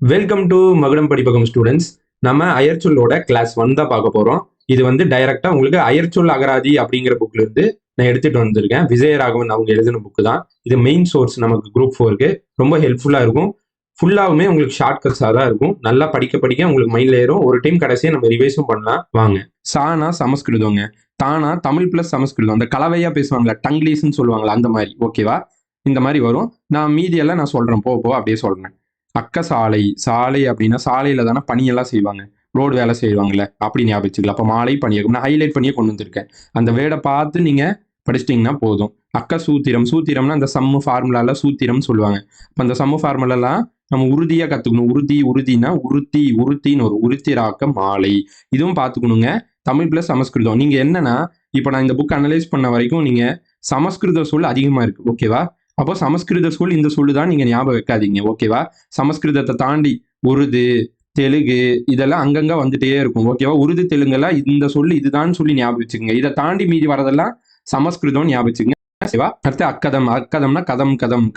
Welcome to மகுடம் படிப்பகம் students. நம்ம அயற்சொல்லோட class 1 தான் பார்க்க போறோம். இது வந்து டைரக்டா உங்களுக்கு அயற்சொல் அகராதி அப்படிங்கிற புக்ல இருந்து நான் எடுத்துட்டு வந்திருக்கேன். விஜயராகவன் அவங்க எழுதின புக் தான். இது மெயின் சோர்ஸ் நமக்கு குரூப் 4க்கு ரொம்ப ஹெல்ப்ஃபுல்லா இருக்கும். ஃபுல்லாவுமே உங்களுக்கு ஷார்ட் கட்ஸா தான் இருக்கும். நல்லா படிக்க படிக்க உங்களுக்கு மைண்ட்ல ஏறும். ஒரு டைம் கடைசியா நம்ம ரிவைஸும் பண்ணலாம் வாங்க. சானா சமஸ்கிருதங்க, தானா தமிழ் பிளஸ் சமஸ்கிருதம். அந்த கலவையா பேசுவாங்களா, டங்லீஸ்ன்னு சொல்லுவாங்களா, அந்த மாதிரி ஓகேவா. இந்த மாதிரி வரும். நான் மீதியெல்லாம் நான் சொல்றேன், போ அப்படியே சொல்றேன். அக்க சாலை, சாலை அப்படின்னா சாலையில தானே பணியெல்லாம் செய்வாங்க, ரோடு வேலை செய்வாங்கல்ல, அப்படி ஞாபகம் வச்சுக்கலாம். அப்போ மாலை பணியகம் நான் ஹைலைட் பண்ணியே கொண்டு வந்திருக்கேன். அந்த வேர்டை பார்த்து நீங்க படிச்சிட்டிங்கன்னா போதும். அக்க சூத்திரம், சூத்திரம்னா அந்த சம்மு ஃபார்முலால சூத்திரம் சொல்லுவாங்க. அப்போ அந்த சம்மு ஃபார்முலாலாம் நம்ம உறுதியா கத்துக்கணும். உறுதினா உறுத்தின்னு ஒரு உருத்திராக்க மாலை. இதுவும் பார்த்துக்கணுங்க. தமிழ் பிளஸ் சமஸ்கிருதம். நீங்க என்னன்னா, இப்போ நான் இந்த புக் அனலைஸ் பண்ண வரைக்கும் நீங்க சமஸ்கிருத சொல் அதிகமா இருக்கு ஓகேவா. அப்போ சமஸ்கிருத சொல் இந்த சொல்லு தான் நீங்க ஞாபகம் வைக்காதீங்க ஓகேவா. சமஸ்கிருதத்தை தாண்டி உருது, தெலுங்கு இதெல்லாம் அங்கங்க வந்துட்டே இருக்கும் ஓகேவா. உருது தெலுங்கெல்லாம் இந்த சொல்லு இதுதான் சொல்லி ஞாபகம் வச்சுக்கோங்க. இதை தாண்டி மீதி வரதெல்லாம் சமஸ்கிருதம் ஞாபகம் வச்சுக்கோங்க. அடுத்து அக்கதம், அக்கதம்னா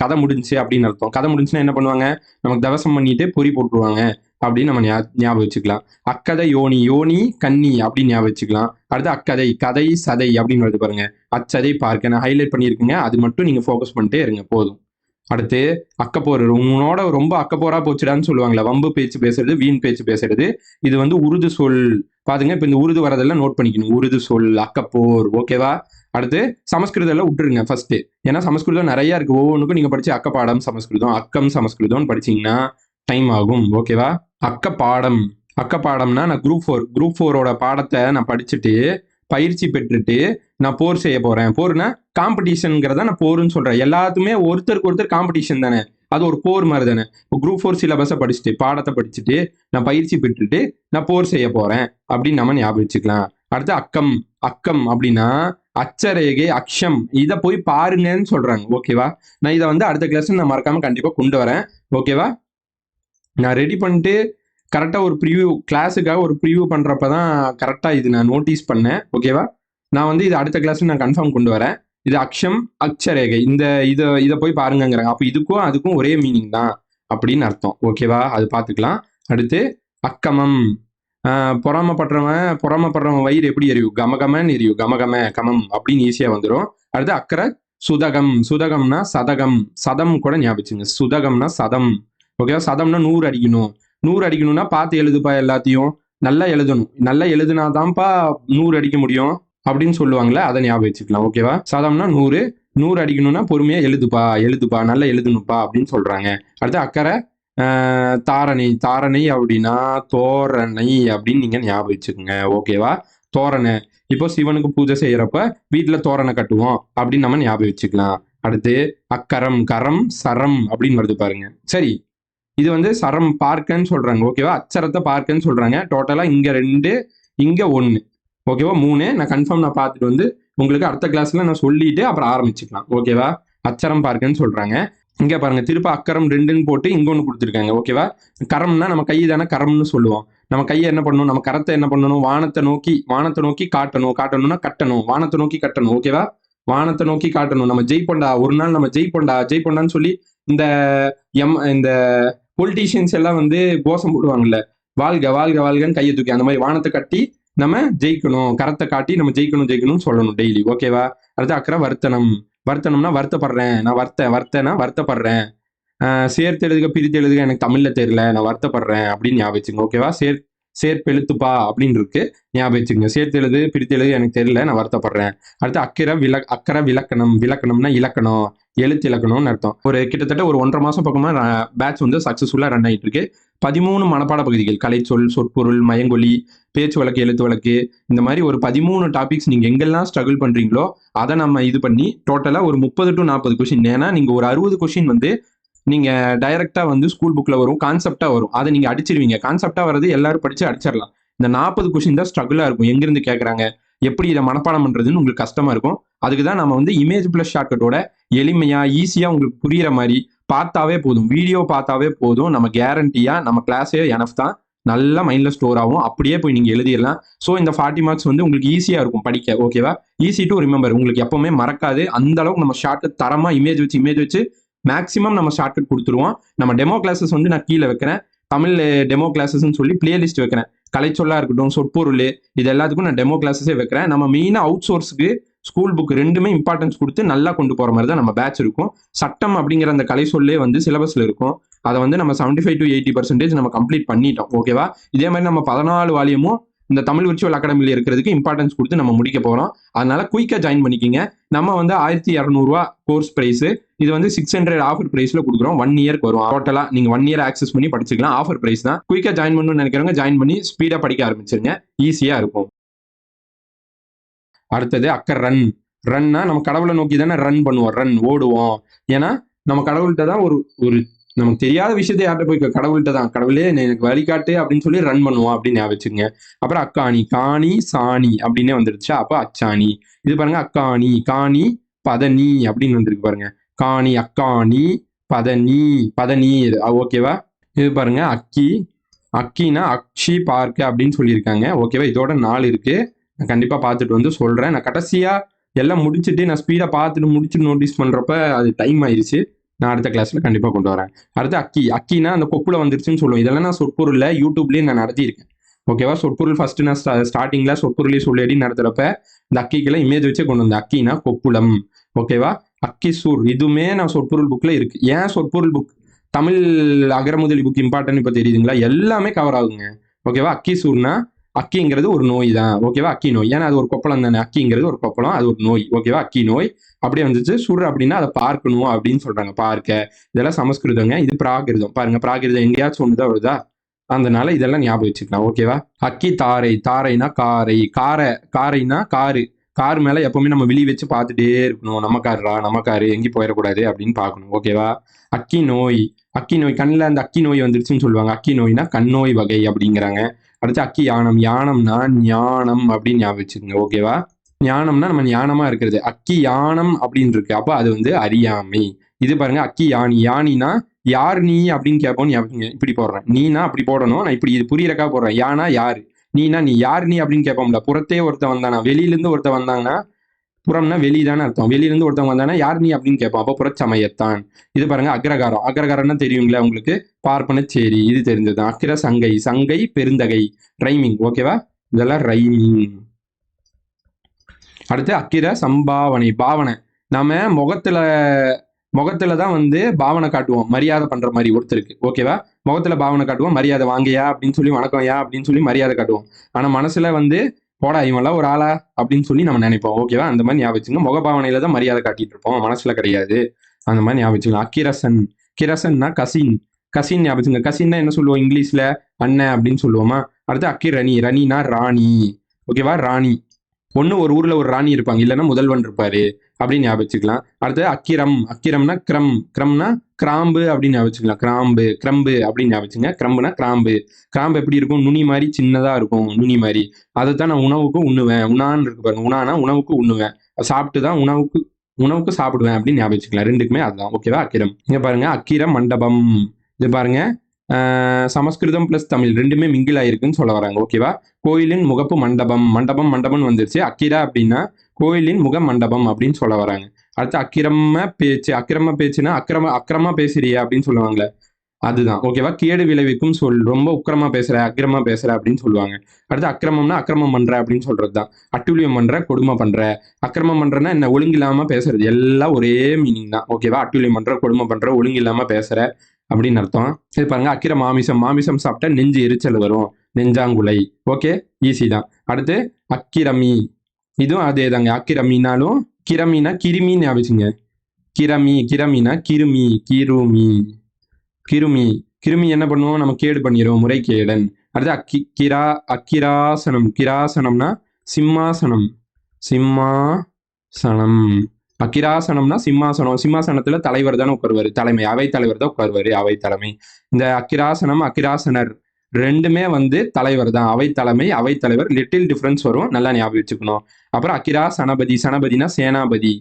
கதை முடிஞ்சு அப்படின்னு அர்த்தம். கதை முடிஞ்சுன்னா என்ன பண்ணுவாங்க, நமக்கு தவசம் பண்ணிட்டு பொறி போட்டுருவாங்க அப்படின்னு நம்ம ஞாபகம் வச்சுக்கலாம். அக்கதை யோனி, யோனி கன்னி அப்படின்னு ஞாபகம் வச்சுக்கலாம். அடுத்து அக்கதை, கதை சதை அப்படின்னு வருது பாருங்க. அச்சதை பார்க்க நான் ஹைலைட் பண்ணியிருக்கேங்க. அது மட்டும் நீங்க ஃபோக்கஸ் பண்ணிட்டே இருங்க போதும். அடுத்து அக்கப்போர், உன்னோட ரொம்ப அக்கப்போரா போச்சுடான்னு சொல்லுவாங்களே, வம்பு பேச்சு பேசுறது, வீண் பேச்சு பேசுறது. இது வந்து உருது சொல் பாருங்க. இப்ப இந்த உருது வரதெல்லாம் நோட் பண்ணிக்கணும். உருது சொல் அக்கப்போர் ஓகேவா. அடுத்து சமஸ்கிருதம் விட்டுருங்க ஃபர்ஸ்ட், ஏன்னா சமஸ்கிருதம் நிறைய இருக்கு. ஒவ்வொன்றுக்கும் நீங்க படிச்சு அக்கப்பாடம் சமஸ்கிருதம், அக்கம் சமஸ்கிருதம் படிச்சீங்கன்னா டைம் ஆகும் ஓகேவா. அக்கப்பாடம், அக்கப்பாடம்னா நான் குரூப் ஃபோரோட பாடத்தை நான் படிச்சுட்டு பயிற்சி பெற்றுட்டு நான் போர் செய்ய போறேன். போர்னா காம்படிஷன்ங்கிறத நான் போர்னு சொல்றேன். எல்லாத்துமே ஒருத்தருக்கு ஒருத்தர் காம்படிஷன் தானே, அது ஒரு போர் மாதிரி தானே. இப்போ குரூப் 4 சிலபஸை படிச்சுட்டு பாடத்தை படிச்சுட்டு நான் பயிற்சி பெற்றுட்டு நான் போர் செய்ய போறேன் அப்படின்னு நம்ம ஞாபகம் வச்சுக்கலாம். அடுத்து அக்கம், அக்கம் அப்படின்னா அச்சரேகை, அக்ஷம். இதை போய் பாருங்கன்னு சொல்றாங்க ஓகேவா. நான் இதை வந்து அடுத்த கிளாஸ் நான் மறக்காம கண்டிப்பா கொண்டு வரேன் ஓகேவா. நான் ரெடி பண்ணிட்டு கரெக்டாக ஒரு ப்ரிவியூ கிளாஸுக்காக ஒரு ப்ரிவியூ பண்ணுறப்ப தான் கரெக்டாக இது நான் நோட்டீஸ் பண்ணேன் ஓகேவா. நான் வந்து இது அடுத்த கிளாஸ் நான் கன்ஃபார்ம் கொண்டு வரேன். இது அக்ஷம் அக்ஷரேகை, இதை போய் பாருங்கிறாங்க. அப்போ இதுக்கும் அதுக்கும் ஒரே மீனிங் தான் அப்படின்னு அர்த்தம் ஓகேவா. அது பார்த்துக்கலாம். அடுத்து அக்கமம், பொறாமப்படுறவன் வயிறு எப்படி எரியும், கமகமன்னு எரியும். கமம் அப்படின்னு ஈஸியாக வந்துடும். அடுத்து அக்கறை சுதகம், சுதகம்னா சதகம், சதம் கூட ஞாபகிச்சுங்க. சுதகம்னா சதம் ஓகேவா. சதம்னா 100 அடிக்கணும். 100 அடிக்கணும்னா பார்த்து எழுதுப்பா, எல்லாத்தையும் நல்லா எழுதணும். நல்லா எழுதுனாதான்ப்பா 100 அடிக்க முடியும் அப்படின்னு சொல்லுவாங்களே, அதை ஞாபகம் வச்சுக்கலாம் ஓகேவா. சதம்னா 100 அடிக்கணும்னா பொறுமையா எழுதுப்பா நல்லா எழுதணுப்பா அப்படின்னு சொல்றாங்க. அடுத்து அக்கறை தாரணை அப்படின்னா தோரணை அப்படின்னு நீங்க ஞாபகம் வச்சுக்கோங்க ஓகேவா. தோரணை, இப்போ சிவனுக்கு பூஜை செய்யறப்ப வீட்டுல தோரணை கட்டுவோம் அப்படின்னு நம்ம ஞாபகம் வச்சுக்கலாம். அடுத்து அக்கரம், கரம் சரம் அப்படின்னு வருது பாருங்க. சரி, இது வந்து சரம் பார்க்கன்னு சொல்றாங்க ஓகேவா. அச்சரத்தை பார்க்கன்னு சொல்றாங்க. டோட்டலா இங்க 2 இங்க 1 ஓகேவா. 3 நான் கன்ஃபார்ம் நான் பார்த்துட்டு வந்து உங்களுக்கு அடுத்த கிளாஸ்ல நான் சொல்லிட்டு அப்புறம் ஆரம்பிச்சுக்கலாம் ஓகேவா. அச்சரம் பார்க்கன்னு சொல்றாங்க. இங்க பாருங்க, திருப்ப அக்கரம் 2ன்னு போட்டு இங்க 1 கொடுத்துருக்காங்க ஓகேவா. கரம்னா நம்ம கை தானே கரம்னு சொல்லுவோம். நம்ம கையை என்ன பண்ணணும், நம்ம கரத்தை என்ன பண்ணணும், வானத்தை நோக்கி காட்டணும்னா கட்டணும், வானத்தை நோக்கி கட்டணும் ஓகேவா. வானத்தை நோக்கி காட்டணும். நம்ம ஜெயிப்பண்டா, ஒரு நாள் நம்ம ஜெயிப்பண்டான்னு சொல்லி இந்த பொலிட்டீஷியன்ஸ் எல்லாம் வந்து கோஷம் போடுவாங்கல்ல, வாழ்க வாழ்க வாழ்கன்னு கையை தூக்கி அந்த மாதிரி வானத்தை கட்டி நம்ம ஜெயிக்கணும், கரத்தை காட்டி நம்ம ஜெயிக்கணும்னு சொல்லணும் டெய்லி ஓகேவா. அடுத்து அக்கறை வருத்தனம்னா வருத்தப்படுறேன், நான் வருத்தப்படுறேன். சேர்த்து எழுதுக பிரித்து எழுதுக எனக்கு தமிழ்ல தெரியல, நான் வருத்தப்படுறேன் அப்படின்னு ஞாபகம் வச்சுங்க ஓகேவா. சேர்ப்பெழுத்துப்பா அப்படின்னு இருக்கு, ஞாபகம் வச்சுங்க. சேர்த்து எழுது பிரித்து எழுது எனக்கு தெரியல, நான் வருத்தப்படுறேன். அடுத்து அக்கறை விளக்கணம்னா இலக்கணம், எழுத்து இலக்கணம்னு அர்த்தம். கிட்டத்தட்ட ஒரு 1.5 மாசம் பக்கமா பேட்ச் வந்து சக்சஸ்ஃபுல்லா ரன் ஆகிட்டு இருக்கு. 13 மனப்பாட பகுதிகள், கலைச்சொல், சொற்பொருள், மயங்கொலி, பேச்சு வழக்கு, எழுத்து வழக்கு, இந்த மாதிரி ஒரு 13 டாபிக்ஸ் நீங்க எங்கெல்லாம் ஸ்ட்ரகிள் பண்றீங்களோ அதை நம்ம இது பண்ணி டோட்டலா ஒரு 30 to 40 கொஸ்டின். ஏன்னா நீங்க ஒரு 60 கொஸ்டின் வந்து நீங்க டைரக்டா வந்து ஸ்கூல் புக்ல வரும், கான்செப்டா வரும், அதை நீங்க அடிச்சிருவீங்க. கான்செப்டா வர்றது எல்லாரும் படிச்சு அடிச்சிடலாம். இந்த 40 கொஸ்டின் தான் ஸ்ட்ரகிளா இருக்கும். எங்கிருந்து கேட்கறாங்க, எப்படி இதை மனப்பாடம் பண்றதுன்னு உங்களுக்கு கஷ்டமா இருக்கும். அதுக்கு தான் நம்ம வந்து இமேஜ் பிளஸ் ஷார்ட்கட்டோட எளிமையா ஈஸியா உங்களுக்கு புரியுற மாதிரி பார்த்தாவே போதும், வீடியோ பார்த்தாவே போதும். நம்ம கேரண்டியா நம்ம கிளாஸே எனஃப் தான், நல்லா மைண்ட்ல ஸ்டோர் ஆகும். அப்படியே போய் நீங்க எழுதிடலாம். ஸோ இந்த 40 மார்க்ஸ் வந்து உங்களுக்கு ஈஸியா இருக்கும் படிக்க ஓகேவா. ஈஸி டு ரிமெம்பர், உங்களுக்கு எப்பவுமே மறக்காது. அந்த அளவுக்கு நம்ம ஷார்ட்கட் தரமா இமேஜ் வச்சு மேக்ஸிமம் நம்ம ஷார்ட்கட் கொடுத்துருவோம். நம்ம டெமோ கிளாஸஸ் வந்து நான் கீழே வைக்கிறேன், தமிழ் டெமோ கிளாஸஸ்ன்னு சொல்லி பிளேலிஸ்ட் வைக்கிறேன். கலைச்சொல்லா இருக்கட்டும், சொற்பொருள், இது எல்லாத்துக்கும் நான் டெமோ கிளாஸஸே வைக்கிறேன். நம்ம மெயினாக அவுட் சோர்ஸுக்கு ஸ்கூல் புக் ரெண்டுமே இம்பார்ட்டன்ஸ் கொடுத்து நல்லா கொண்டு போற மாதிரி தான் நம்ம பேட்ச் இருக்கும். சட்டம் அப்படிங்கிற அந்த கலை சொல்லே வந்து சிலபஸ்ல இருக்கும். அதை வந்து நம்ம 75 to 80% நம்ம கம்ப்ளீட் பண்ணிட்டோம். ஓகேவா? இதே மாதிரி நம்ம 14 வால்யூமும் இந்த தமிழ் விர்ச்சுவல் அகாடமியில் இருக்கிறதுக்கு இம்பார்ட்டன்ஸ் கொடுத்து நம்ம முடிக்க போறோம். அதனால குயிக்கா ஜாயின் பண்ணிக்கிங்க. நம்ம வந்து 1200 கோர்ஸ் பிரைஸ், இது வந்து 600 ஆஃபர் பிரைஸ்ல கொடுக்குறோம். 1 இயர்க்கு வரும். டோட்டலா நீங்க 1 இயர் ஆக்சஸ் பண்ணி படிச்சுக்கலாம். ஆஃபர் பிரைஸ் தான். குயிக்கா ஜாயின் பண்ணணும்னு நினைக்கிறவங்க ஜாயின் பண்ணி ஸ்பீடா படிக்க ஆரம்பிச்சிருங்க. ஈஸியா இருக்கும். அடுத்தது ரன். ரன்னா நம்ம கடவுளை நோக்கி தானே ரன் பண்ணுவோம், ரன் ஓடுவோம். ஏன்னா நம்ம கடவுள்கிட்ட தான் ஒரு ஒரு நமக்கு தெரியாத விஷயத்தை யார்கிட்ட போய் கடவுள்கிட்ட தான், கடவுளே எனக்கு வழிகாட்டு அப்படின்னு சொல்லி ரன் பண்ணுவோம் அப்படின்னு ஞாபகம் வச்சுங்க. அப்புறம் அக்காணி, காணி சாணி அப்படின்னே வந்துருச்சா, அப்போ அச்சாணி. இது பாருங்க, அக்காணி, காணி பதனி அப்படின்னு வந்துருக்கு பாருங்க. காணி, அக்காணி, பதனி, பதனி. ஓகேவா? இது பாருங்க, அக்கி, அக்கினா அக்ஷி பார்க்க அப்படின்னு சொல்லியிருக்காங்க. ஓகேவா? இதோட 4 இருக்கு. நான் கண்டிப்பா பார்த்துட்டு வந்து சொல்றேன். நான் கடைசியா எல்லாம் முடிச்சுட்டு நான் ஸ்பீடா பார்த்துட்டு முடிச்சுட்டு நோட்டீஸ் பண்றப்ப அது டைம் ஆயிடுச்சு. நான் அடுத்த கிளாஸ்ல கண்டிப்பா கொண்டு வரேன். அடுத்து அக்கி. அக்கினா அந்த கொப்புல வந்துருச்சுன்னு சொல்லுவோம். இதெல்லாம் நான் சொற்பொருள்ல யூடியூப்லயே நான் நடத்தியிருக்கேன். ஓகேவா? சொற்பொருள் ஃபர்ஸ்ட் நான் ஸ்டார்டிங்ல சொற்பொருளே சொல்லி நடத்துறப்ப இந்த அக்கிக்கெல்லாம் இமேஜ் வச்சே கொண்டு வந்தேன். அக்கினா கொப்புளம். ஓகேவா? அக்கி சூர், இதுவுமே நான் சொற்பொருள் புக்ல இருக்கு. ஏன் சொற்பொருள் புக் தமிழ் அகரமுதலி புக் இம்பார்ட்டன் இப்ப தெரியுதுங்களா? எல்லாமே கவர் ஆகுங்க. ஓகேவா? அக்கி சூர்னா அக்கிங்கிறது ஒரு நோய் தான். ஓகேவா? அக்கி நோய். ஏன்னா அது ஒரு கொப்பளம் தானே. அக்கிங்கிறது ஒரு கொப்பளம், அது ஒரு நோய். ஓகேவா? அக்கி நோய் அப்படியே வந்துச்சு. சுர் அப்படின்னா அதை பார்க்கணும் அப்படின்னு சொல்றாங்க. பார்க்க. இதெல்லாம் சமஸ்கிருதங்க. இது பிராகிருதம். பாருங்க, பிராகிருதம் எங்கேயாச்சும் ஒண்ணுதான் வருதா? அதனால இதெல்லாம் ஞாபகம் வச்சுக்கலாம். ஓகேவா? அக்கி தாரை. தாரைனா காரை. காரைனா காரு. கார் மேல எப்பவுமே நம்ம விழி வச்சு பார்த்துட்டே இருக்கணும். நம்ம காருடா, நம்ம காரு, எங்கேயும் போயிடக்கூடாது அப்படின்னு பார்க்கணும். ஓகேவா? அக்கி நோய். அக்கி நோய், கண்ணில் அந்த அக்கி நோய் வந்துருச்சுன்னு சொல்லுவாங்க. அக்கி நோய்னா கண்ணோய் வகை அப்படிங்கிறாங்க. அடுத்து அக்கி யானம். யானம்னா ஞானம் அப்படின்னு ஞாபகம் வச்சுக்கோங்க. ஓகேவா? ஞானம்னா நம்ம ஞானமா இருக்கிறது. அக்கி யானம் அப்படின்னு இருக்கு. அப்போ அது வந்து அறியாமை. இது பாருங்க, அக்கி யானி. யானினா யார் நீ அப்படின்னு கேட்போம். இப்படி போடுறேன். நீனா அப்படி போடணும். நான் இப்படி இது புரியறக்கா போடுறேன். யானா யாரு, நீனா நீ. யார் நீ அப்படின்னு கேட்போம்ல. புறத்தே ஒருத்தன் வந்தானா, வெளியிலிருந்து ஒருத்தன் வந்தாங்கன்னா, புறம்னா வெளிதானே அர்த்தம். வெளியிலிருந்து ஒருத்தவங்க வந்தானா யார் நீ அப்படின்னு கேட்போம். அப்போ புறச்சமயத்தான். இது பாருங்க, அக்ரகாரம். அக்ரகாரம்னா தெரியுங்களா உங்களுக்கு? பார்ப்பனச்சேரி. இது தெரிஞ்சதுதான். அக்கிர சங்கை. சங்கை பெருந்தகை. ரைமிங். ஓகேவா? இதெல்லாம் ரைமிங். அடுத்து அக்கிர சம்பாவனை. பாவனை. நாம முகத்துல தான் வந்து பாவனை காட்டுவோம், மரியாதை பண்ற மாதிரி ஒருத்தருக்கு. ஓகேவா? முகத்துல பாவனை காட்டுவோம், மரியாதை வாங்கயா அப்படின்னு சொல்லி, வணக்கம் யா அப்படின்னு சொல்லி மரியாதை காட்டுவோம். ஆனா மனசுல வந்து போடா இவன்லாம் ஒரு ஆளா அப்படின்னு சொல்லி நம்ம நினைப்போம். ஓகேவா? அந்த மாதிரி ஞாபகம் வச்சுங்க. முகபாவனையில தான் மரியாதை காட்டிட்டு இருப்போம், மனசுல கிடையாது. அந்த மாதிரி ஞாபகம் வச்சுக்கலாம். அக்கிரசன். கிரசன்னா கசின். கசின் ஞாபகம் வச்சுங்க. கசின்னா என்ன சொல்லுவோம் இங்கிலீஷ்ல? அண்ணன் அப்படின்னு சொல்லுவோமா? அடுத்து அக்கிரணி. ரணினா ராணி. ஓகேவா? ராணி. ஒண்ணு ஒரு ஊர்ல ஒரு ராணி இருப்பாங்க, இல்லைன்னா முதல்வன் இருப்பாரு அப்படின்னு ஞாபகம் வச்சுக்கலாம். அடுத்து அக்கிரம். அக்கிரம்னா கிரம். கிரம்னா கிராம்பு அப்படின்னு ஞாபகம் வச்சுக்கலாம். கிராம்பு, கிரம்பு அப்படின்னு ஞாபகம் வச்சுங்க. கிரம்புனா கிராம்பு. கிராம்பு எப்படி இருக்கும்? நுனி மாதிரி சின்னதா இருக்கும், நுனி மாதிரி. அதைத்தான் நான் உணவுக்கு உண்ணுவேன். உணான்னு இருக்கு பாருங்க. உணானா உணவுக்கு உண்ணுவேன், சாப்பிட்டு தான் உணவுக்கு சாப்பிடுவேன் அப்படின்னு ஞாபகம் வச்சுக்கலாம். ரெண்டுக்குமே அதுதான். ஓகேவா? அக்கிரம். இங்க பாருங்க, அக்கிர மண்டபம். இது பாருங்க, சமஸ்கிருதம் பிளஸ் தமிழ் ரெண்டுமே மிங்கில் ஆயிருக்குன்னு சொல்ல வராங்க. ஓகேவா? கோயிலின் முகப்பு மண்டபம். மண்டபம் வந்துருச்சு. அக்கிரா அப்படின்னா கோயிலின் முக மண்டபம் அப்படின்னு சொல்ல வராங்க. அடுத்து அக்கிரம பேச்சு. அக்கிரம பேச்சுன்னா அக்கிரமா பேசுறிய அப்படின்னு சொல்லுவாங்களே, அதுதான். ஓகேவா? கேடு விளைவிக்கும் சொல். ரொம்ப உக்கிரமா பேசுற, அக்கிரமா பேசுற அப்படின்னு சொல்லுவாங்க. அடுத்து அக்கிரமம்னா அக்கிரமம் பண்ற அப்படின்னு சொல்றதுதான். அட்டுழியம் பண்ற, கொடுமை பண்ற. அக்கிரமம் பண்றன்னா என்ன? ஒழுங்கில்லாம பேசுறது. எல்லாம் ஒரே மீனிங் தான். ஓகேவா? அட்டுழியம் பண்ற, கொடுமை பண்ற, ஒழுங்கில்லாம பேசுற அப்படின்னு அர்த்தம். இது பாருங்க, அக்கிர மாமிசம். மாமிசம் சாப்பிட்டா நெஞ்சு எரிச்சல் வரும், நெஞ்சாங்குலை. ஓகே, ஈஸி தான். அடுத்து அக்கிரமி. இதுவும் அதே தாங்க. அக்கிரமினாலும் கிரமினா கிருமின்னு ஞாபகிச்சுங்க. கிரமினா கிருமி. கிருமி என்ன பண்ணுவோம்? நம்ம கேடு பண்ணிடுவோம், முறைகேடன். அடுத்து அக்கிராசனம். கிராசனம்னா சிம்மாசனம். அக்கிராசனம்னா சிம்மாசனம். சிம்மாசனத்துல தலைவர் தானே உட்காருவாரு, தலைமை. அவை தலைவர் தான் உட்காருவாரு, அவை தலைமை. இந்த அக்கிராசனம், அக்கிராசனர் ரெண்டுமே வந்து தலைவர் தான். அவை தலைமை, அவை தலைவர். லிட்டில் டிஃபரன்ஸ் வரும், நல்லா ஞாபகம் வச்சுக்கணும். அப்புறம் அக்கிரா சனபதி. சனபதினா சேனாபதி.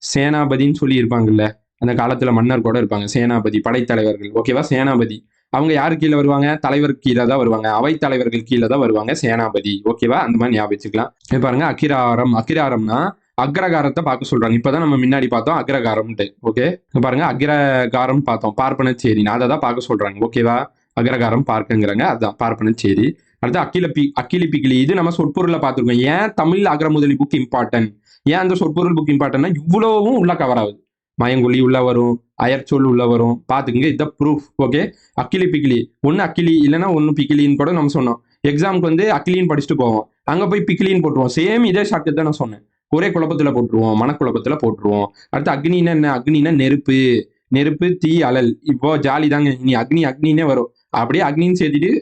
சேனாபதின்னு சொல்லி இருப்பாங்கல்ல, அந்த காலத்துல மன்னர் கூட இருப்பாங்க, சேனாபதி, படைத்தலைவர்கள். ஓகேவா? சேனாபதி அவங்க யாரு கீழே வருவாங்க? தலைவர் கீழே தான் வருவாங்க, அவை தலைவர்கள் கீழே தான் வருவாங்க, சேனாபதி. ஓகேவா? அந்த மாதிரி ஞாபகம் வச்சுக்கலாம். இது பாருங்க, அக்கிராரம். அக்கிராரம்னா அக்ரகாரத்தை பார்க்க சொல்றாங்க. இப்பதான் நம்ம முன்னாடி பார்த்தோம் அக்ரகாரம்ட்டு. ஓகே, பாருங்க, அக்ரகாரம் பார்த்தோம், பார்ப்பனச்சேரி. அதை தான் பார்க்க சொல்றாங்க. ஓகேவா? அகரகாரம் பார்க்கங்கிறாங்க, அதுதான் பார்ப்பன சேரி. அடுத்து அக்கிலி பிக்கிலி, இது நம்ம சொற்பொருளை பார்த்துருக்கோம். ஏன் தமிழ் அகரமுதலி புக் இம்பார்ட்டன்ட், ஏன் அந்த சொற்பொருள் புக் இம்பார்ட்டன்ட்னா இவ்வளவும் உள்ள கவர் ஆகுது. மயங்கொல்லி உள்ள வரும், அயற்சொல் உள்ள வரும், பார்த்துக்குங்க. இதுதான் ப்ரூஃப். ஓகே, அக்கிலி பிக்கிலி, ஒன்று அக்கிலி இல்லைன்னா ஒன்று பிக்கிலின்னு கூட நம்ம சொன்னோம். எக்ஸாமுக்கு வந்து அக்கிலின்னு படிச்சுட்டு போவோம், அங்கே போய் பிக்கிலின்னு போட்டுருவோம். சேம் இதே ஷார்ட்கட் தான் நான் சொன்னேன். ஒரே குழப்பத்தில் போட்டுருவோம், மனக்குழப்பத்தில் போட்டுருவோம். அடுத்து அக்னின்னா என்ன, அக்னின்னா நெருப்பு, நெருப்பு தீ அழல். இப்போ ஜாலி தாங்க, இனி அக்னின்னே வரும். அப்படியே அக்னின்னு சேர்த்துட்டு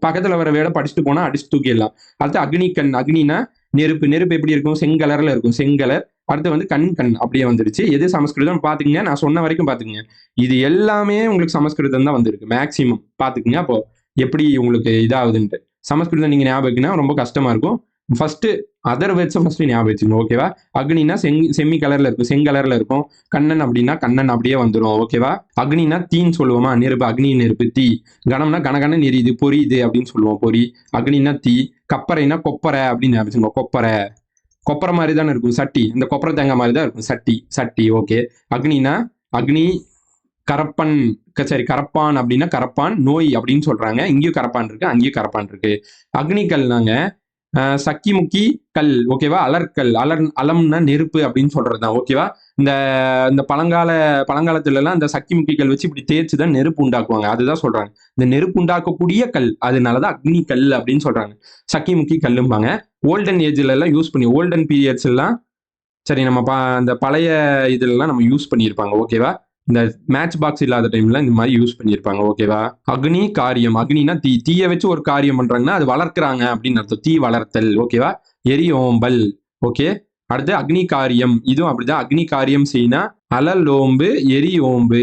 பக்கத்துல வர வேட படிச்சுட்டு போனா அடிச்சு தூக்கிடலாம். அடுத்து அக்னிகண், அக்னினா நெருப்பு, நெருப்பு எப்படி இருக்கும், செங்கலர்ல இருக்கும், செங்கலர். அடுத்து வந்து கண் அப்படியே வந்துருச்சு. எது சமஸ்கிருதம் பாத்துக்கங்க, நான் சொன்ன வரைக்கும் பாத்துக்கங்க. இது எல்லாமே உங்களுக்கு சமஸ்கிருதம் தான் வந்திருக்கு மேக்சிமம், பாத்துக்கங்க. அப்போ எப்படி உங்களுக்கு இதாகுதுன்ட்டு. சமஸ்கிருதம் நீங்க ஞாபகம் வைக்கணும், ரொம்ப கஷ்டமா இருக்கும். ஃபர்ஸ்ட் அதர் வேர்ட்ஸை ஃபர்ஸ்ட் ஞாபகம் வச்சுக்கணும். ஓகேவா, அக்னினா செம்மி கலர்ல இருக்கும், செங்கலர்ல இருக்கும். கண்ணன் அப்படின்னா கண்ணன் அப்படியே வந்துடும். ஓகேவா, அக்னினா தீன்னு சொல்லுவோமா, நெருப்பு, அக்னி நெருப்பு, தீ. கணம்னா கனகன நெறியுது, பொரியுது அப்படின்னு சொல்லுவோம், பொறி. அக்னினா தீ. கப்பரைனா கொப்பரை அப்படின்னு ஞாபகம், கொப்பரை மாதிரி தானே இருக்கும் சட்டி, இந்த கொப்பரை தேங்காய் மாதிரி தான் இருக்கும் சட்டி, சட்டி. ஓகே, அக்னினா அக்னி, கரப்பன், சரி கரப்பான் அப்படின்னா கரப்பான், நோய் அப்படின்னு சொல்றாங்க. இங்கேயும் கரப்பான் இருக்கு, அங்கேயும் கரப்பான் இருக்கு. அக்னிக்கல்னாங்க சக்கி முக்கி கல். ஓகேவா, அலர்கல், அலம்னா நெருப்பு அப்படின்னு சொல்றதுதான். ஓகேவா, இந்த பழங்காலத்துல எல்லாம் இந்த சக்கி முக்கி கல் வச்சு இப்படி தேய்ச்சுதான் நெருப்பு உண்டாக்குவாங்க, அதுதான் சொல்றாங்க. இந்த நெருப்பு உண்டாக்கக்கூடிய கல், அதனாலதான் அக்னி கல் அப்படின்னு சொல்றாங்க. சக்கி முக்கி கல்லும்பாங்க. ஓல்டன் ஏஜ்ல எல்லாம் யூஸ் பண்ணி, ஓல்டன் பீரியட்ஸ் எல்லாம், சரி நம்ம அந்த பழைய இதுல நம்ம யூஸ் பண்ணியிருப்பாங்க. ஓகேவா, இந்த மேட்ச் பாக்ஸ் இல்லாத டைம்ல இந்த மாதிரி யூஸ் பண்ணியிருப்பாங்க. ஓகேவா, அக்னி காரியம், அக்னினா தீ, தீயை வச்சு ஒரு காரியம் பண்றாங்கன்னா அது வளர்க்குறாங்க அப்படின்னு அர்த்தம், தீ வளர்த்தல். ஓகேவா, எரி ஓம்பல். ஓகே, அடுத்து அக்னி காரியம், இதுவும் அப்படிதான். அக்னி காரியம் செய்யினா அலல் ஓம்பு, எரி ஓம்பு,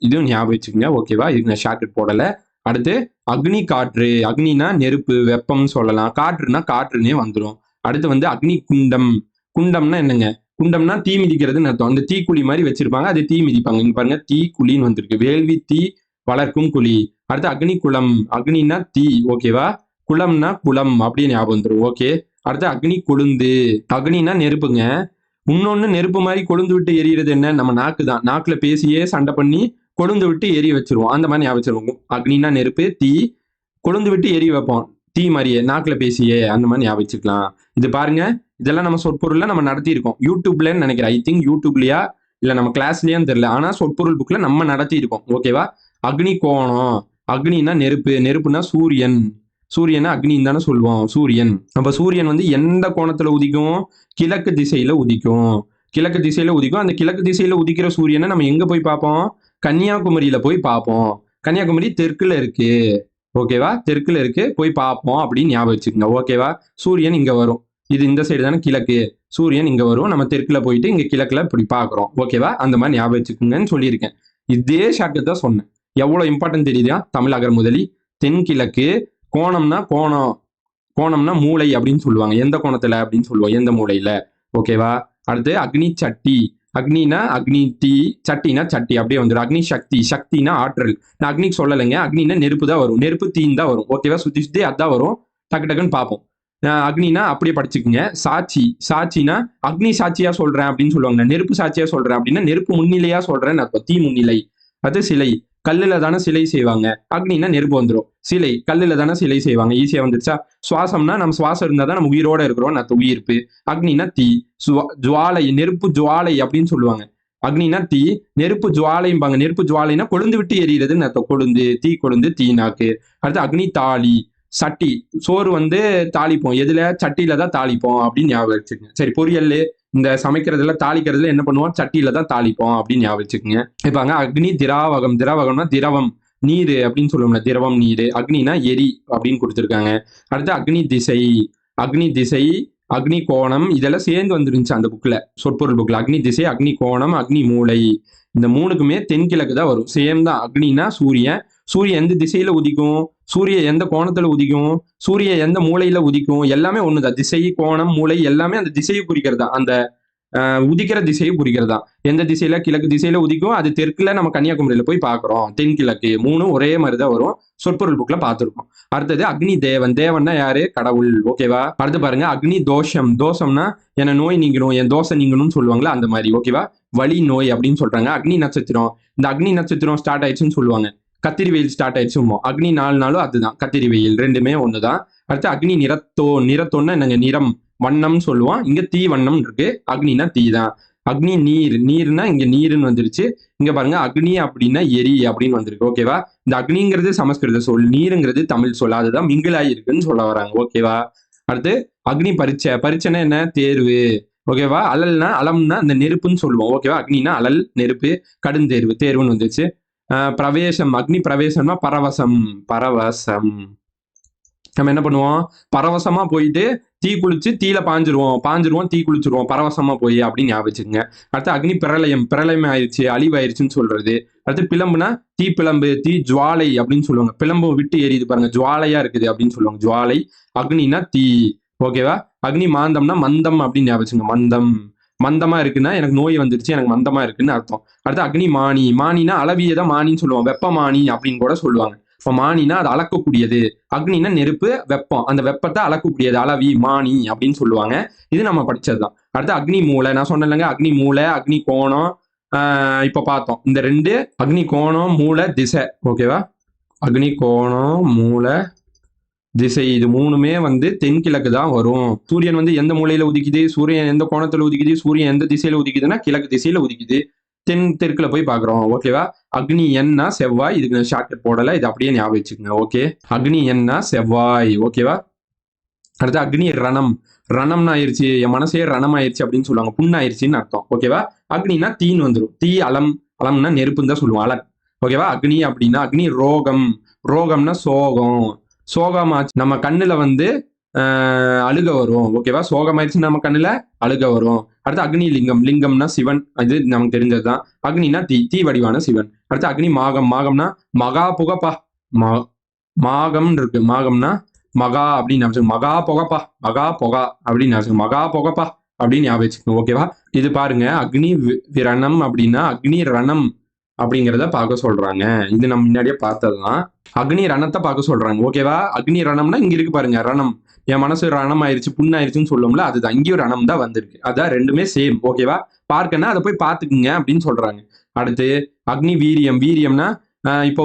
இதுவும் ஞாபகம் வச்சுக்கோங்க. ஓகேவா, இதுக்கு நான் ஷார்ட்கட் போடல. அடுத்து அக்னி காற்று, அக்னினா நெருப்பு, வெப்பம்னு சொல்லலாம், காற்றுனா காற்றுன்னே வந்துடும். அடுத்து வந்து அக்னி குண்டம், குண்டம்னா என்னங்க, குண்டம்னா தீ மிதிக்கிறதுன்னு அர்த்தம். அந்த தீக்குழி மாதிரி வச்சிருப்பாங்க, அது தீ மிதிப்பாங்க. இங்க பாருங்க, தீ குழின்னு வந்திருக்கு, வேள்வி தீ வளர்க்கும் குழி. அடுத்து அக்னி குளம், அக்னினா தீ. ஓகேவா, குளம்னா குளம் அப்படின்னு ஞாபகம் வந்துடும். ஓகே, அடுத்து அக்னி கொழுந்து, அக்னினா நெருப்புங்க. இன்னொன்னு நெருப்பு மாதிரி கொழுந்து விட்டு எரியறது என்ன, நம்ம நாக்கு தான். நாக்குல பேசியே சண்டை பண்ணி கொழுந்து விட்டு எரிய வச்சிருவோம், அந்த மாதிரி ஞாபகம் வச்சிருவோம். அக்னினா நெருப்பு, தீ, கொழுந்து விட்டு எரிய வைப்போம், தீ மாதிரியே நாக்குல பேசியே, அந்த மாதிரி ஞாபகம் வச்சுக்கலாம். இது பாருங்க, இதெல்லாம் நம்ம சொற்பொருள்ல நம்ம நடத்தி இருக்கோம் யூடியூப்லன்னு நினைக்கிறேன். ஐ திங்க் யூடியூப்லயா இல்ல நம்ம கிளாஸ்லயான்னு தெரியல, ஆனா சொற்பொருள் புக்ல நம்ம நடத்தி இருக்கோம். ஓகேவா, அக்னி கோணம், அக்னினா நெருப்பு, நெருப்புனா சூரியன், சூரியனை அக்னின்னு தானே சொல்லுவோம், சூரியன். அப்ப சூரியன் வந்து எந்த கோணத்துல உதிக்கும், கிழக்கு திசையில உதிக்கும், கிழக்கு திசையில உதிக்கும். அந்த கிழக்கு திசையில உதிக்கிற சூரியனை நம்ம எங்க போய் பார்ப்போம், கன்னியாகுமரியில போய் பார்ப்போம். கன்னியாகுமரி தெற்குல இருக்கு. ஓகேவா, தெற்குல இருக்கு, போய் பார்ப்போம் அப்படின்னு ஞாபகம் வச்சுக்கோங்க. ஓகேவா, சூரியன் இங்க வரும், இது இந்த சைடு தானே கிழக்கு, சூரியன் இங்க வரும், நம்ம தெற்குல போயிட்டு இங்க கிழக்குல இப்படி பாக்குறோம். ஓகேவா, அந்த மாதிரி ஞாபகம் வச்சுக்கோங்கன்னு சொல்லியிருக்கேன். இதே ஷார்ட்கட் தான் சொன்னேன். எவ்வளவு இம்பார்ட்டன்ட் தெரியுதா, தமிழ் அகர முதலி. தென்கிழக்கு, கோணம்னா கோணம், கோணம்னா மூளை அப்படின்னு சொல்லுவாங்க, எந்த கோணத்துல அப்படின்னு சொல்லுவோம், எந்த மூளையில. ஓகேவா, அடுத்து அக்னி சட்டி, அக்னினா அக்னி தீ, சட்டினா சட்டி அப்படியே வந்துடும். அக்னி சக்தி, சக்தினா ஆற்றல். நான் அக்னிக்கு சொல்லலைங்க, அக்னினா நெருப்பு தான் வரும், நெருப்பு தீன் தான் வரும். ஓகேவா, சுத்தி சுத்தி அதான் வரும், டக்கு டக்குன்னு பார்ப்போம். அக்னினா அப்படியே படிச்சுக்குங்க. சாட்சி, சாட்சினா அக்னி சாட்சியா சொல்றேன் அப்படின்னு சொல்லுவாங்க, நெருப்பு சாட்சியா சொல்றேன் அப்படின்னா நெருப்பு முன்னிலையா சொல்றேன்னு அர்த்தம், தீ முன்னிலை. அது சிலை, கல்லுல தானே சிலை செய்வாங்க, அக்னினா நெருப்பு வந்துடும். சிலை, கல்லுல தானே சிலை செய்வாங்க, ஈஸியா வந்துருச்சா. சுவாசம்னா நம்ம சுவாசம் இருந்தா தான் நம்ம உயிரோட இருக்கிறோம், உயிர்ப்பு. அக்னினா தீ, ஜுவாலை, நெருப்பு ஜுவாலை அப்படின்னு சொல்லுவாங்க. அக்னினா தீ, நெருப்பு ஜுவாலைம்பாங்க. நெருப்பு ஜுவாலைனா கொழுந்து விட்டு எரியறதுன்னு அர்த்தம், கொழுந்து, தீ கொழுந்து, தீனாக்கு. அடுத்து அக்னி தாலி, சட்டி, சோறு வந்து தாளிப்போம், எதுல, சட்டியில தான் தாளிப்போம் அப்படின்னு ஞாபகம் வச்சுக்கோங்க. சரி, பொரியல் இந்த சமைக்கிறதுல தாளிக்கிறதுல என்ன பண்ணுவோம், சட்டியில தான் தாளிப்போம் அப்படின்னு ஞாபகம் வச்சுக்கோங்க. இப்ப அக்னி திராவகம், திராவகம்னா திரவம், நீர் அப்படின்னு சொல்லுவோம்ல, திரவம் நீர். அக்னினா எரி அப்படின்னு கொடுத்துருக்காங்க. அடுத்து அக்னி திசை, அக்னி திசை, அக்னி கோணம், இதெல்லாம் சேர்ந்து வந்துருந்துச்சு அந்த புக்ல, சொற்பொருள் புக்ல. அக்னி திசை, அக்னி கோணம், அக்னி மூளை, இந்த மூணுக்குமே தென்கிழக்கு தான் வரும், சேம் தான். அக்னினா சூரியன், சூரியன் எந்த திசையில உதிக்கும், சூரியன் எந்த கோணத்துல உதிக்கும், சூரியன் எந்த மூலையில உதிக்கும், எல்லாமே ஒண்ணுதான். திசை, கோணம், மூளை எல்லாமே அந்த திசையை குறிக்கிறதா, அந்த உதிக்கிற திசையை குறிக்கிறதா. எந்த திசையில, கிழக்கு திசையில உதிக்கும், அது தெற்குல நம்ம கன்னியாகுமரியில போய் பாக்குறோம். தென்கிழக்கு மூணும் ஒரே மாதிரிதான் வரும், சொற்பொருள் புக்ல பார்த்திருக்கோம். அடுத்தது அக்னி தேவன், தேவன்னா யாரு, கடவுள். ஓகேவா, அடுத்து பாருங்க அக்னி தோஷம், தோஷம்னா என்ன, நோய் நீங்கணும், என் தோசை நீங்கணும்னு சொல்லுவாங்களா, அந்த மாதிரி. ஓகேவா, வலி நோய் அப்படின்னு சொல்றாங்க. அக்னி நட்சத்திரம், இந்த அக்னி நட்சத்திரம் ஸ்டார்ட் ஆயிடுச்சுன்னு சொல்லுவாங்க, கத்திரி வெயில் ஸ்டார்ட் ஆயிடுச்சு. அக்னி 4 நாளும் அதுதான், கத்திரி வெயில் ரெண்டுமே ஒண்ணுதான். அடுத்து அக்னி நிறத்தோன்னா என்னங்க, நிறம் வண்ணம் சொல்லுவோம். இங்க தீ வண்ணம் இருக்கு. அக்னினா தீ தான். அக்னி நீர்னா இங்க நீருன்னு வந்துருச்சு. இங்க பாருங்க அக்னி அப்படின்னா எரி அப்படின்னு வந்திருக்கு. ஓகேவா? இந்த அக்னிங்கிறது சமஸ்கிருத சொல், நீருங்கிறது தமிழ் சொல். அதுதான் மிங்கிள் ஆகிருக்குன்னு சொல்ல வராங்க. ஓகேவா? அடுத்து அக்னி பரீட்சைன்னா என்ன, தேர்வு. ஓகேவா? அலம்னா இந்த நெருப்புன்னு சொல்லுவோம். ஓகேவா? அக்னினா அலல், நெருப்பு, கடுந்தேர்வு, தேர்வுன்னு வந்துச்சு. பிரவேசம், அக்னி பிரவேசம்னா பரவசம். பரவசம் நம்ம என்ன பண்ணுவோம், பரவசமா போயிட்டு தீ குளிச்சு தீல பாஞ்சிருவோம் தீ குளிச்சிருவோம் பரவசமா போய் அப்படின்னு ஞாபகம் வச்சுக்கோங்க. அடுத்து அக்னி பிரளயம் ஆயிடுச்சு, அழிவாயிருச்சுன்னு சொல்றது. அடுத்து பிளம்புனா தீ பிளம்பு, தீ ஜுவாலை அப்படின்னு சொல்லுவாங்க. பிளம்பு விட்டு எரியுது பாருங்க, ஜுவாலையா இருக்குது அப்படின்னு சொல்லுவாங்க. ஜுவாலை. அக்னினா தீ. ஓகேவா? அக்னி மாந்தம்னா மந்தம் அப்படின்னு ஞாபகம் வச்சுங்க. மந்தமா இருக்குன்னா எனக்கு நோய் வந்துருச்சு, எனக்கு மந்தமா இருக்குன்னு அர்த்தம். அடுத்து அக்னி மானினா அளவியதான் மானின்னு சொல்லுவாங்க, வெப்பமானி அப்படின்னு கூட சொல்லுவாங்க. இப்போ மானினா அது அளக்கக்கூடியது, அக்னினா நெருப்பு, வெப்பம், அந்த வெப்பத்தை அளக்கக்கூடியது, அளவி, மானி அப்படின்னு சொல்லுவாங்க. இது நம்ம படிச்சதுதான். அடுத்து அக்னி மூலை, நான் சொன்னேன்லங்க, அக்னி மூலை, அக்னி கோணம். இப்ப பார்த்தோம் இந்த ரெண்டு, அக்னி கோணம், மூலை, திசை. ஓகேவா? அக்னி கோணம், மூலை, திசை, இது மூணுமே தென்கிழக்கு தான் வரும். சூரியன் எந்த மூலையில உதிக்குது, சூரியன் எந்த கோணத்துல உதிக்குது, சூரியன் எந்த திசையில உதிக்குதுன்னா கிழக்கு திசையில உதிக்குது. தெற்குல போய் பாக்குறோம். ஓகேவா? அக்னி என்னா செவ்வாய், இதுக்கு நான் ஷார்ட்கட் போடல, இது அப்படியே ஞாபகம் வச்சுக்கோங்க. ஓகே, அக்னி என்னா செவ்வாய். ஓகேவா? அடுத்து அக்னி ரணம்னா ஆயிடுச்சு, என் மனசே ரணம் ஆயிடுச்சு அப்படின்னு சொல்லுவாங்க, புண்ணாயிருச்சுன்னு அர்த்தம். ஓகேவா? அக்னினா தீன்னு வந்துடும். தீ அலம்னா நெருப்புன்னு தான் சொல்லுவோம், அலக். ஓகேவா? அக்னி அப்படின்னா அக்னி ரோகம்னா சோகமாச்சு நம்ம கண்ணுல அழுக வரும். ஓகேவா? சோகமாயிடுச்சு நம்ம கண்ணுல அழுக வரும். அடுத்து அக்னி லிங்கம்னா சிவன், இது நமக்கு தெரிஞ்சதுதான். அக்னினா தீ வடிவான சிவன். அடுத்து அக்னி மாகம்னா மகா புகப்பா. மாகம் இருக்கு, மாகம்னா மகா அப்படின்னு மகா புகப்பா, மகா புகா அப்படின்னு மகா புகப்பா அப்படின்னு ஞாபகம் வச்சுக்கோங்க. ஓகேவா? இது பாருங்க, அக்னி விரணம் அப்படின்னா அக்னி ரணம் அப்படிங்கிறத பார்க்க சொல்றாங்க. இது நம்ம முன்னாடியே பார்த்ததுதான். அக்னி ரணத்தை பார்க்க சொல்றாங்க. ஓகேவா? அக்னி ரணம்னா இங்க இருக்கு பாருங்க, ரணம், என் மனசு ரணம் ஆயிடுச்சு, புண்ணாயிருச்சுன்னு சொல்லுவோம்ல, அதுதான் இங்கேயும் ரணம் தான் வந்திருக்கு. அதான் ரெண்டுமே சேம். ஓகேவா? பார்க்கனா அதை போய் பார்த்துக்குங்க அப்படின்னு சொல்றாங்க. அடுத்து அக்னி வீரியம்னா இப்போ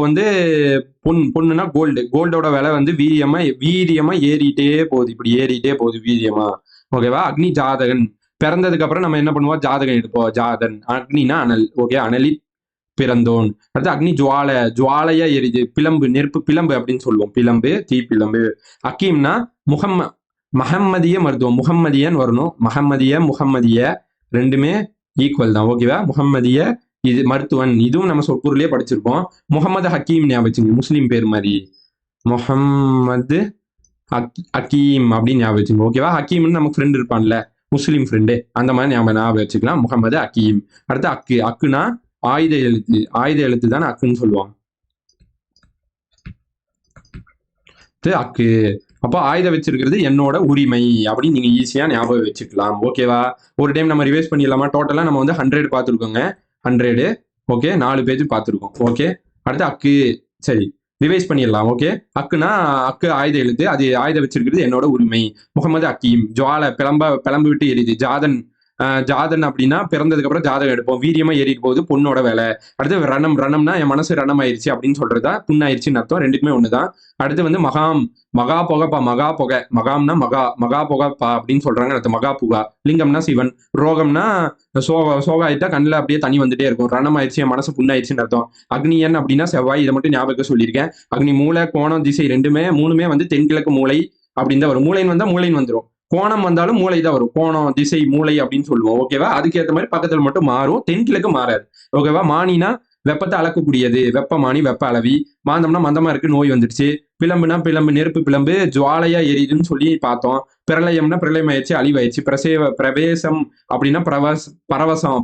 பொண்ணுனா கோல்டோட விலை வீரியமா ஏறிட்டே போகுது, இப்படி ஏறிட்டே போகுது வீரியமா. ஓகேவா? அக்னி ஜாதகன், பிறந்ததுக்கு அப்புறம் நம்ம என்ன பண்ணுவோம், ஜாதகம் எடுப்போம். ஜாதன். அக்னினா அனல். ஓகே, அனலி பிறந்தோன். அடுத்து அக்னி ஜுவாலையா எரிது, பிளம்பு, நெருப்பு பிளம்பு அப்படின்னு சொல்லுவோம். பிளம்பு, தீ பிளம்பு. அக்கீம்னா மஹம்மதிய மருத்துவம், முகம்மதியன்னு வரணும். முகம்மதிய ரெண்டுமே ஈக்குவல் தான். ஓகேவா? முகம்மதிய இது மருத்துவன், இதுவும் நம்ம சொற்பொருளே படிச்சிருப்போம். முகமது ஹக்கீம் ஞாபகம், முஸ்லீம் பேர் மாதிரி, முகம்மது ஹக்கீம் அப்படின்னு ஞாபகம் வச்சுங்க. ஓகேவா? ஹக்கீம்னு நமக்கு ஃப்ரெண்ட் இருப்பான்ல, முஸ்லீம் ஃப்ரெண்டு, அந்த மாதிரி ஞாபகம் வச்சுக்கலாம். முகமது ஹக்கீம். அடுத்து அக்குனா ஆயுத எழுத்து தானே அக்குன்னு சொல்லுவாங்க. அக்கு, அப்போ ஆயுதம் வச்சிருக்கிறது என்னோட உரிமை அப்படின்னு நீங்க ஈஸியா ஞாபகம் வச்சுக்கலாம். ஓகேவா? ஒரு டைம் நம்ம ரிவைஸ் பண்ணிடலாமா? டோட்டலா நம்ம 100 பார்த்துருக்கோங்க. 100. ஓகே, 4 பேஜ் பார்த்துருக்கோம். ஓகே, அடுத்து அக்கு. சரி, ரிவைஸ் பண்ணிடலாம். ஓகே, அக்குனா அக்கு ஆயுத எழுத்து, அது ஆயுதம் வச்சிருக்கிறது என்னோட உரிமை. முகமது ஹக்கீம். ஜுவாலை பிளம்பு விட்டு எரியுது. ஜாதன் அப்படின்னா பிறந்ததுக்கு அப்புறம் ஜாதகம் எடுப்போம். வீரியமா ஏறிட்டு போகுது, பொண்ணோட வேலை. அடுத்து ரணம்னா என் மனசு ரணம் ஆயிடுச்சு அப்படின்னு சொல்றதா, புண்ணாயிருச்சுன்னு அர்த்தம். ரெண்டுக்குமே ஒண்ணுதான். அடுத்து மகா புகைப்பா, மகாம்னா மகா புகைப்பா அப்படின்னு சொல்றாங்க. அடுத்து மகா புகா. லிங்கம்னா சிவன். ரோகம்னா சோகாயிட்டா கண்ணில் அப்படியே தண்ணி வந்துட்டே இருக்கும். ரணம் ஆயிடுச்சு, என் மனசு புண்ணாயிடுச்சுன்னு அர்த்தம். அக்னியன் அப்படின்னா செவ்வாய், இதை மட்டும் ஞாபகம் சொல்லியிருக்கேன். அக்னி மூலை, கோணம், திசை மூணுமே தென்கிழக்கு மூலை அப்படின்னு தான் வரும். மூளைன்னு வந்துடும். கோணம் வந்தாலும் மூளை தான் வரும். கோணம், திசை, மூளை அப்படின்னு சொல்லுவோம். ஓகேவா? அதுக்கேற்ற மாதிரி பக்கத்துல மட்டும் மாறும், தென்கிழக்கு மாறாது. ஓகேவா? மானினா வெப்பத்தை அளக்கக்கூடியது, வெப்பமானி, வெப்ப அளவி. மாந்தம்னா மந்தமா இருக்கு, நோய் வந்துடுச்சு. பிளம்புனா நெருப்பு பிளம்பு, ஜுவாலையா எரியுதுன்னு சொல்லி பார்த்தோம். பிரளயம்னா பிரளயம் ஆயிடுச்சு, அழிவாயிடுச்சு. பிரவேசம் அப்படின்னா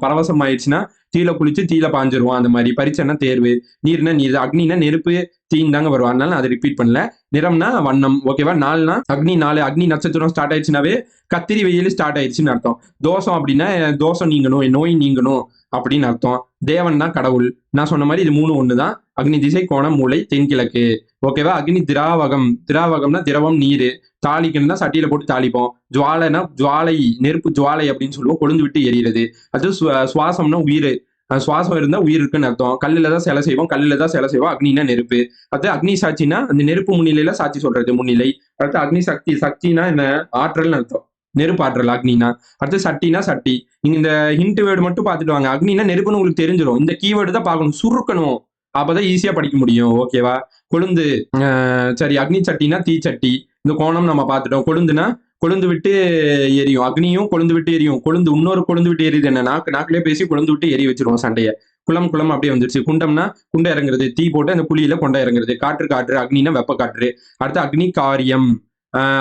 பரவசம் ஆயிடுச்சுன்னா தீல குளிச்சு தீல பாஞ்சிருவோம். அந்த மாதிரி. பரீட்சைன்னா தேர்வு. நீர்னா நீர். அக்னினா நெருப்பு, தீன் தாங்க வரும். அதனால நான் அதை ரிப்பீட் பண்ணல. நிறம்னா வண்ணம். ஓகேவா? நாலுனா அக்னி, 4 அக்னி நட்சத்திரம் ஸ்டார்ட் ஆயிடுச்சுனாவே கத்திரி வெயில் ஸ்டார்ட் ஆயிடுச்சுன்னு அர்த்தம். தோஷம் அப்படின்னா தோஷம் நீங்கணும், நோய் நீங்கணும் அப்படின்னு அர்த்தம். தேவன் தான் கடவுள். நான் சொன்ன மாதிரி இது மூணு ஒண்ணுதான். அக்னி திசை, கோணம், மூளை, தென்கிழக்கு. ஓகேவா? அக்னி திராவகம்னா திரவம், நீர். தாளிக்கணும்னா சட்டியில போட்டு தாளிப்போம். ஜுவாலைனா ஜுவாலை, நெருப்பு ஜுவாலை அப்படின்னு சொல்லுவோம், கொழுந்து விட்டு எரிகிறது. அது சுவாசம்னா உயிர். சுவாசம் இருந்தா உயிர் இருக்குன்னு அர்த்தம். கல்லுல தான் சிலை செய்வோம், கல்லுல தான் சிலை செய்வோம். அக்னினா நெருப்பு. அடுத்து அக்னி சாட்சினா அந்த நெருப்பு முன்னிலையில சாட்சி சொல்றது முன்னிலை. அடுத்து அக்னி சக்தி, சக்தினா என்ன, ஆற்றல்னு அர்த்தம். நெருப்பு ஆற்றல் அக்னினா. அடுத்து சட்டினா சட்டி. நீங்க இந்த ஹிண்ட் வேர்டு மட்டும் பார்த்துட்டு வாங்க. அக்னினா நெருப்புன்னு உங்களுக்கு தெரிஞ்சிடும். இந்த கீவேர்டு தான் பார்க்கணும், சுருக்கணும். அப்பதான் ஈஸியா படிக்க முடியும். ஓகேவா? கொழுந்து. சரி, அக்னி சட்டினா தீச்சட்டி. இந்த கோணம் நம்ம பார்த்துட்டோம். கொழுந்துனா கொழுந்து விட்டு எரியும். அக்னியும் கொழுந்து விட்டு எரியும். கொழுந்து இன்னொரு கொழுந்து விட்டு எரியுது என்ன, நாக்குலயே பேசி கொழுந்து விட்டு எரிய வச்சிருவோம் சண்டைய. குளம் குளம் அப்படியே வந்துருச்சு. குண்டம்னா குண்டை இறங்குறது, தீ போட்டு அந்த குழியில கொண்டை இறங்குறது. காற்று காற்று, அக்னினா வெப்ப காற்று. அடுத்து அக்னி காரியம்.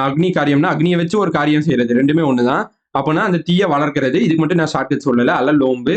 அக்னி காரியம்னா அக்னியை வச்சு ஒரு காரியம் செய்யறது, ரெண்டுமே ஒண்ணுதான். அப்போனா அந்த தீயை வளர்க்கிறது. இதுக்கு மட்டும் நான் ஷார்ட்கட் சொல்லல. அல்ல ஓம்பு,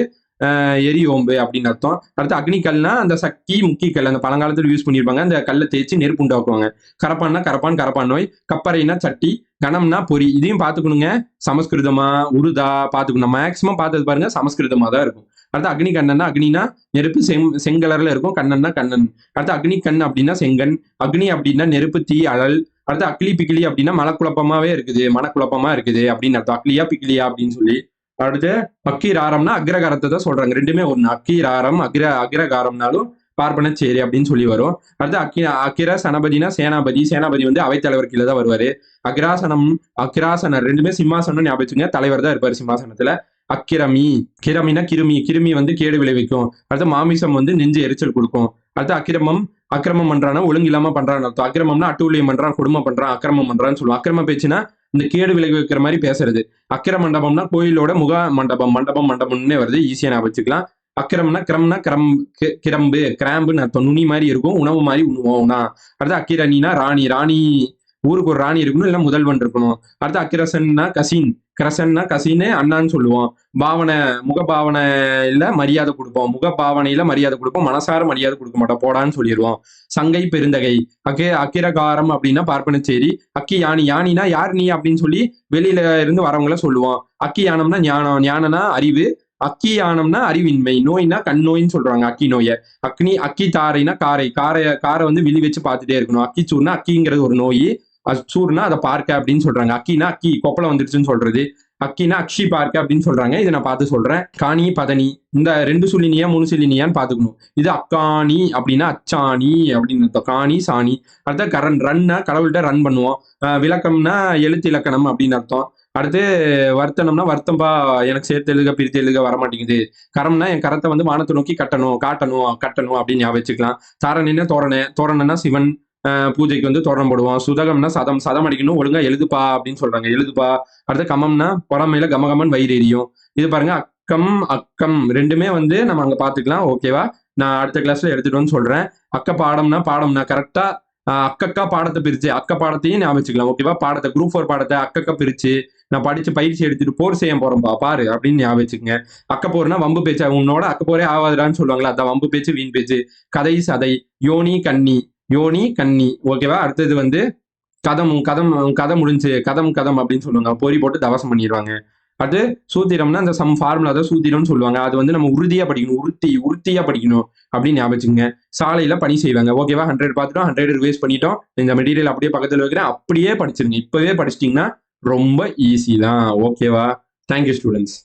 எரி ஓம்பு அப்படின்னு அர்த்தம். அடுத்து அக்னிக்கல்னா அந்த சக்கி முக்கி கல், அந்த பழங்காலத்துல யூஸ் பண்ணியிருப்பாங்க. அந்த கல்லை தேய்ச்சி நெருப்பு உண்டாக்குவாங்க. கரப்பான்னா கரப்பான், கரப்பான் நோய். கப்பறைனா சட்டி. கணம்னா பொறி. இதையும் பார்த்துக்கணுங்க. சமஸ்கிருதமா உருதா பார்த்துக்கணும். மேக்சிமம் பார்த்தது பாருங்க சமஸ்கிருதமா தான் இருக்கும். அடுத்து அக்னி கண்ணன்னா அக்னினா நெருப்பு செங்கலர்ல இருக்கும். கண்ணன்னா கண்ணன். அடுத்து அக்னி கண் அப்படின்னா செங்கன். அக்னி அப்படின்னா நெருப்பு, தீ, அழல். அடுத்து அக்லி பிக்கிலி அப்படின்னா மனக்குழப்பமாவே இருக்குது, மனக்குழப்பமா இருக்குது அப்படின்னு அர்த்தம். அக்லியா பிக்கிலியா அப்படின்னு சொல்லி. அடுத்து அக்கீராரம்னா அக்ரகாரத்தை தான் சொல்றாங்க. ரெண்டுமே ஒண்ணு. அக்கீராரம் அக்ரகாரம்னாலும் பார்ப்பனச்சேரி அப்படின்னு சொல்லி வரும். அடுத்து அக்கிர சனபதினா சேனாபதி. சேனாபதி வந்து அவைத்தலைவர் கீழே தான் வருவாரு. அக்ராசனம் அக்ராசனர் ரெண்டுமே சிம்மாசனம் ஞாபகம் வச்சுங்க. தலைவர் தான் இருப்பாரு சிம்மாசனத்துல. அக்கிரமி. கிரமினா கிருமி. கிருமி வந்து கேடு விளைவிக்கும். அடுத்து மாமிசம் வந்து நெஞ்சு எரிச்சல் கொடுக்கும். அடுத்து அக்கிரமம். அக்கிரமம் பண்றானா ஒழுங்கு இல்லாம பண்றான்னு அர்த்தம். அக்கிரமம்னா அட்டூழியம் பண்றான், கொடுமை பண்றான், அக்கிரமம் பண்றான்னு சொல்லுவோம். அக்கிரம பேச்சுனா இந்த கேடு விளைவிக்கிற மாதிரி பேசுறது. அக்கிர மண்டபம்னா கோயிலோட முக மண்டபம். மண்டபம்னே வருது, ஈஸியா ஞாபகம் வச்சுக்கலாம். அக்கிரம்னா கிரம்னா கிரம்பு, கிராம்புன்னு அர்த்தம். நுனி மாதிரி இருக்கும், உணவு மாதிரி உண்ணுவோம்னா. அடுத்து அக்கிரணினா ராணி. ராணி ஊருக்கு ஒரு ராணி இருக்கணும், இல்ல முதல்வன் இருக்கணும். அடுத்து அக்கிரசன்னா கசின். கிரசன்னா கசின்னு அண்ணான்னு சொல்லுவோம். பாவனை, முக பாவனையில மரியாதை கொடுப்போம். முக பாவனையில மரியாதை கொடுப்போம், மனசார மரியாதை கொடுக்க மாட்டோம், போடான்னு சொல்லிடுவோம். சங்கை பெருந்தகை. அக்கிரகாரம் அப்படின்னா பார்ப்பனச்சேரி. அக்கி யானி. யானினா யார் நீ அப்படின்னு சொல்லி வெளியில இருந்து வரவங்கள சொல்லுவோம். அக்கி யானம்னா ஞானம். ஞானனா அறிவு. அக்கி யானம்னா அறிவின்மை. நோய்னா கண் நோயின்னு சொல்றாங்க, அக்கி நோய. அக்கி தாரைனா காரை. காரை வந்து விழி வச்சு பார்த்துட்டே இருக்கணும். அக்கி சூர்னா அக்கிங்கிறது ஒரு நோய். சூர்னா அதை பார்க்க அப்படின்னு சொல்றாங்க. அக்கினா அக்கி கொப்பளம் வந்துருச்சுன்னு சொல்றது. அக்கினா அக்ஷி பார்க்க அப்படின்னு சொல்றாங்க. இதை நான் பார்த்து சொல்றேன். காணி பதனி. இந்த 2 சொல்லினியா 3 சொல்லினியான்னு பாத்துக்கணும். இது அக்காணி அப்படின்னா அச்சாணி அப்படின்னு அர்த்தம். காணி சாணி. அடுத்த கரண். ரன்னா கடவுள்கிட்ட ரன் பண்ணுவோம். விளக்கம்னா எழுத்து இலக்கணம் அப்படின்னு அர்த்தம். அடுத்து வர்த்தனம்னா வருத்தம்பா எனக்கு சேர்த்து எழுதுக பிரித்து எழுதுக வரமாட்டேங்குது. கரம்னா என் கரத்தை வந்து வானத்தை நோக்கி கட்டணும் கட்டணும் அப்படின்னு ஞாபகம் வச்சுக்கலாம். தாரணின்னா தோரணை. தோரணன்னா சிவன். பூஜைக்கு வந்து தோரணம் போடுவோம். சுதகம்னா சதம் அடிக்கணும், ஒழுங்கா எழுதுப்பா அப்படின்னு சொல்றாங்க, எழுதுப்பா. அடுத்து கமம்னா பொறாமையில கமகமன் வயிறு எரியும். இது பாருங்க அக்கம் ரெண்டுமே வந்து நம்ம அங்க பாத்துக்கலாம். ஓகேவா? நான் அடுத்த கிளாஸ்ல எடுத்துட்டு வந்து சொல்றேன். பாடம்னா கரெக்டா அக்கக்கா பாடத்தை பிரிச்சு அக்க பாடத்தையும் ஞாபகம் வச்சுக்கலாம். ஓகேவா? பாடத்தை குரூப் 4 பாடத்தை அக்கக்கா பிரிச்சு நான் படிச்சு பயிற்சி எடுத்துட்டு போர் செய்ய போறேன்பா பாரு அப்படின்னு ஞாபகம் வச்சுக்கோங்க. அக்க போர்னா வம்பு பேச்சு. உன்னோட அக்க போரே ஆகாதுடான்னு சொல்லுவாங்களா, அதான் வம்பு பேச்சு, வீண் பேச்சு. கதை சதை. யோனி கன்னி. ஓகேவா? அடுத்தது வந்து கதை முடிஞ்சு கதம் அப்படின்னு சொல்லுவாங்க. பொறி போட்டு தவசம் பண்ணிடுவாங்க. அது சூத்திரம்னா அந்த சம் ஃபார்முலா தான் சூத்திரம்னு சொல்லுவாங்க. அது வந்து நம்ம உறுதியா படிக்கணும், உறுதியா படிக்கணும் அப்படின்னு ஞாபகம் வச்சுங்க. சாலையில பணி செய்வாங்க. ஓகேவா? 100 பார்த்துட்டோம், 100 ரிவைஸ் பண்ணிட்டோம். இந்த மெட்டீரியல் அப்படியே பக்கத்துல வைக்கிறேன், அப்படியே படிச்சிருங்க. இப்பவே படிச்சிட்டீங்கன்னா ரொம்ப ஈஸி தான். ஓகேவா? Thank you students.